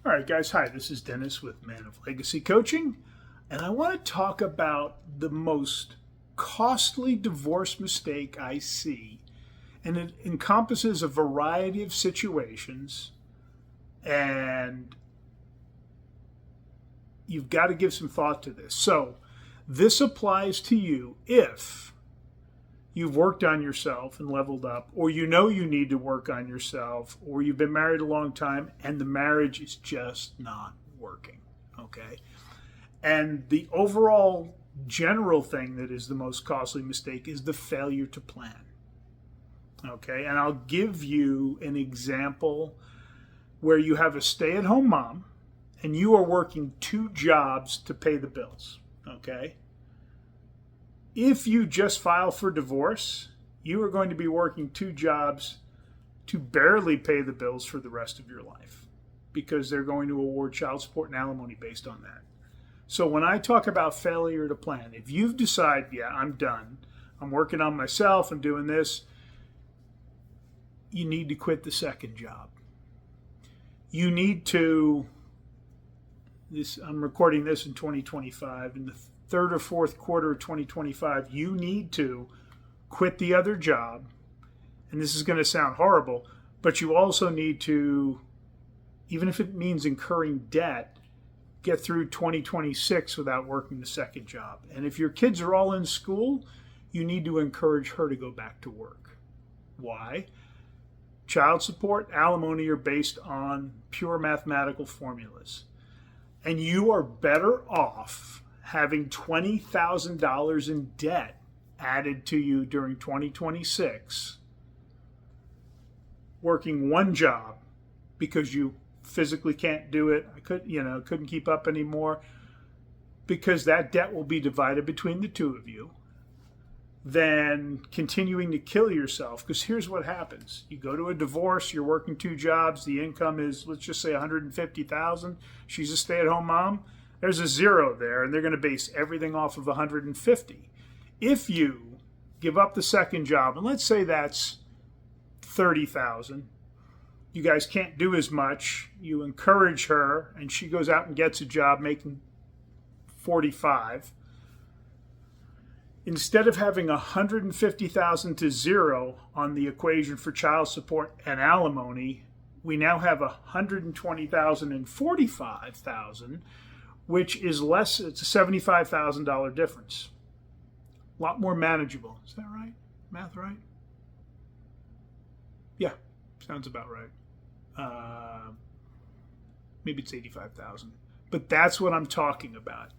All right, guys. Hi, this is Dennis with Man of Legacy Coaching, and I want to talk about the most costly divorce mistake I see. And it encompasses a variety of situations, and you've got to give some thought to this. So, this applies to you if you've worked on yourself and leveled up, or you know you need to work on yourself, or you've been married a long time and the marriage is just not working. Okay. And the overall general thing that is the most costly mistake is the failure to plan. Okay. And I'll give you an example where you have a stay at home mom and you are working two jobs to pay the bills. Okay. If you just file for divorce, you are going to be working two jobs to barely pay the bills for the rest of your life because they're going to award child support and alimony based on that. So when I talk about failure to plan, if you've decided, yeah, I'm done, I'm working on myself, I'm doing this, you need to quit the second job. You need to, I'm recording this in 2025, in the third or fourth quarter of 2025, you need to quit the other job. And this is going to sound horrible, but you also need to, even if it means incurring debt, get through 2026 without working the second job. And if your kids are all in school, you need to encourage her to go back to work. Why? Child support, alimony are based on pure mathematical formulas. And you are better off having $20,000 in debt added to you during 2026, working one job because you physically can't do it, couldn't keep up anymore, because that debt will be divided between the two of you, than continuing to kill yourself. Because here's what happens. You go to a divorce, you're working two jobs, the income is, let's just say, $150,000. She's a stay-at-home mom. There's a zero there, and they're going to base everything off of 150. If you give up the second job, and let's say that's 30,000, you guys can't do as much. You encourage her, and she goes out and gets a job making 45. Instead of having 150,000 to zero on the equation for child support and alimony, we now have 120,000 and 45,000, which is less. It's a $75,000 difference. A lot more manageable. Is that right? Math right? Yeah, sounds about right. Maybe it's 85,000. But that's what I'm talking about.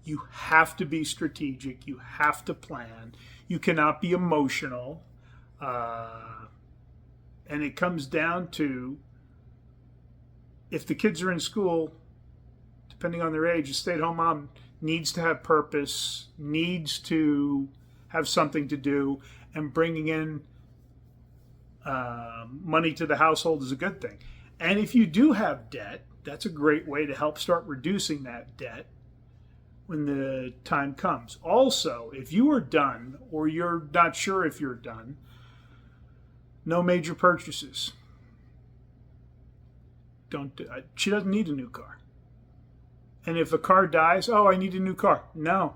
You have to be strategic. You have to plan. You cannot be emotional. And it comes down to, if the kids are in school, depending on their age, a stay-at-home mom needs to have purpose, needs to have something to do, and bringing in money to the household is a good thing. And if you do have debt, that's a great way to help start reducing that debt when the time comes. Also, if you are done, or you're not sure if you're done, no major purchases. She doesn't need a new car. And if a car dies, oh, I need a new car. No.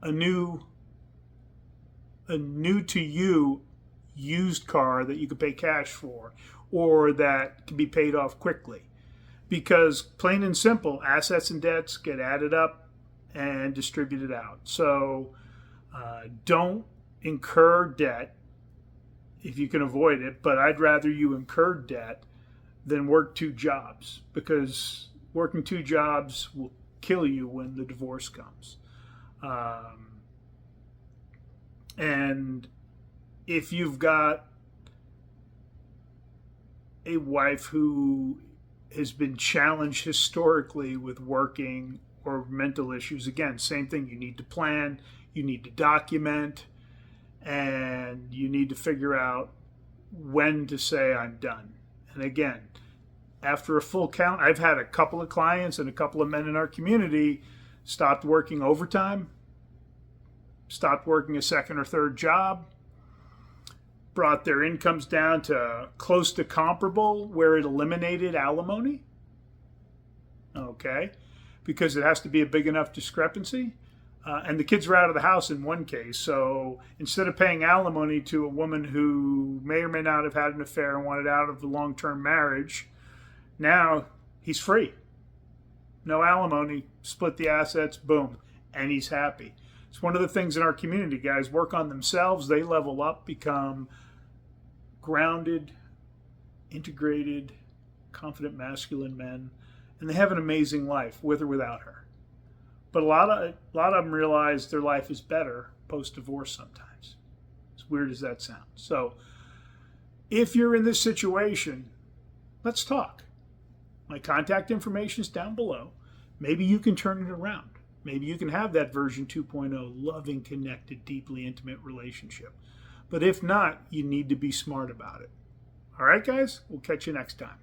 A new to you used car that you could pay cash for, or that can be paid off quickly. Because plain and simple, assets and debts get added up and distributed out. So don't incur debt if you can avoid it, but I'd rather you incur debt than work two jobs, because working two jobs will kill you when the divorce comes. And if you've got a wife who has been challenged historically with working or mental issues, again, same thing. You need to plan, you need to document, and you need to figure out when to say I'm done. And again, after a full count, I've had a couple of clients and a couple of men in our community stopped working overtime, stopped working a second or third job, brought their incomes down to close to comparable, where it eliminated alimony. okay? Because it has to be a big enough discrepancy. And the kids were out of the house in one case. So instead of paying alimony to a woman who may or may not have had an affair and wanted out of the long-term marriage, now he's free. No alimony, split the assets, boom, and he's happy. It's one of the things in our community. Guys work on themselves, they level up, become grounded, integrated, confident masculine men, and they have an amazing life with or without her. But a lot of them realize their life is better post-divorce sometimes. As weird as that sounds. So if you're in this situation, let's talk. My contact information is down below. Maybe you can turn it around. Maybe you can have that version 2.0 loving, connected, deeply intimate relationship. But if not, you need to be smart about it. All right, guys? We'll catch you next time.